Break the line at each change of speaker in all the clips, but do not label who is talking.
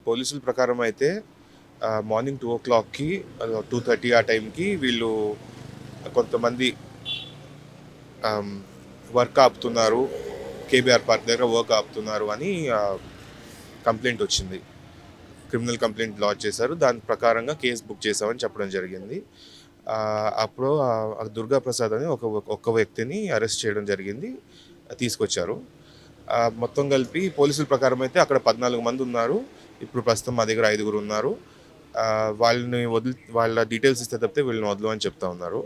పోలీసుల ప్రకారం అయితే మార్నింగ్ 2:00కి 2:30 ఆ టైంకి వీళ్ళు కొంతమంది వర్క్ ఆపుతున్నారు, కేబీఆర్ పార్క్ దగ్గర వర్క్ ఆపుతున్నారు అని కంప్లైంట్ వచ్చింది. క్రిమినల్ కంప్లైంట్ లాడ్జ్ చేశారు. దాని ప్రకారంగా కేసు బుక్ చేశామని చెప్పడం జరిగింది. అప్పుడు దుర్గా ప్రసాద్ అని ఒక్క వ్యక్తిని అరెస్ట్ చేయడం జరిగింది, తీసుకొచ్చారు. మొత్తం కలిపి పోలీసుల ప్రకారం అయితే అక్కడ 14 మంది ఉన్నారు. ఇప్పుడు ప్రస్తుతం మా దగ్గర 5 ఉన్నారు. వాళ్ళ డీటెయిల్స్ ఇస్తే తప్పితే వీళ్ళని వదలు అని చెప్తా ఉన్నారు.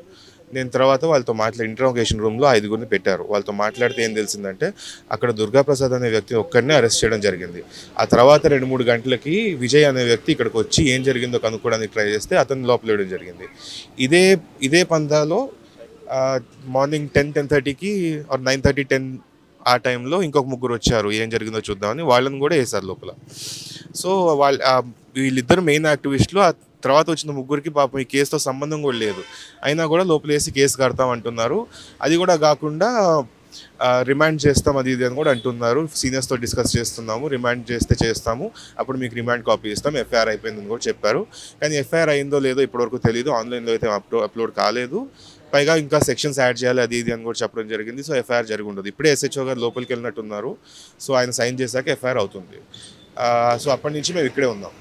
నేను తర్వాత వాళ్ళతో ఇంట్రాగేషన్ రూమ్లో 5 పెట్టారు. వాళ్ళతో మాట్లాడితే ఏం తెలిసిందంటే అక్కడ దుర్గాప్రసాద్ అనే వ్యక్తి ఒక్కడినే అరెస్ట్ చేయడం జరిగింది. ఆ తర్వాత 2-3 గంటలకి విజయ్ అనే వ్యక్తి ఇక్కడికి వచ్చి ఏం జరిగిందో కనుక్కోవడానికి ట్రై చేస్తే అతను లోపలేయడం జరిగింది. ఇదే పందాలో మార్నింగ్ 10:30కి 9:30, 10 ఆ టైంలో ఇంకొక 3 వచ్చారు, ఏం జరిగిందో చూద్దామని. వాళ్ళని కూడా వేశారు లోపల. సో వీళ్ళిద్దరు మెయిన్ యాక్టివిస్టులు. ఆ తర్వాత వచ్చిన 3కి పాపం ఈ కేసుతో సంబంధం కూడా లేదు, అయినా కూడా లోపలేసి కేసు కడతాం అంటున్నారు. అది కూడా కాకుండా రిమాండ్ చేస్తాం అది ఇది అని కూడా అంటున్నారు. సీనియర్స్తో డిస్కస్ చేస్తున్నాము, రిమాండ్ చేస్తాము, అప్పుడు మీకు రిమాండ్ కాపీ ఇస్తాం, ఎఫ్ఐఆర్ అయిపోయిందని కూడా చెప్పారు. కానీ ఎఫ్ఐఆర్ అయిందో లేదో ఇప్పటివరకు తెలియదు. ఆన్లైన్లో అయితే అప్లోడ్ కాలేదు. పైగా ఇంకా సెక్షన్స్ యాడ్ చేయాలి అది ఇది అని కూడా చెప్పడం జరిగింది. సో ఎఫ్ఐఆర్ జరిగి ఉండదు. ఇప్పుడే ఎస్హెచ్ఓ గారు లోపలికి వెళ్ళినట్టున్నారు. సో ఆయన సైన్ చేశాక ఎఫ్ఐఆర్ అవుతుంది. సో అప్పటి నుంచి మేము ఇక్కడే ఉన్నాం.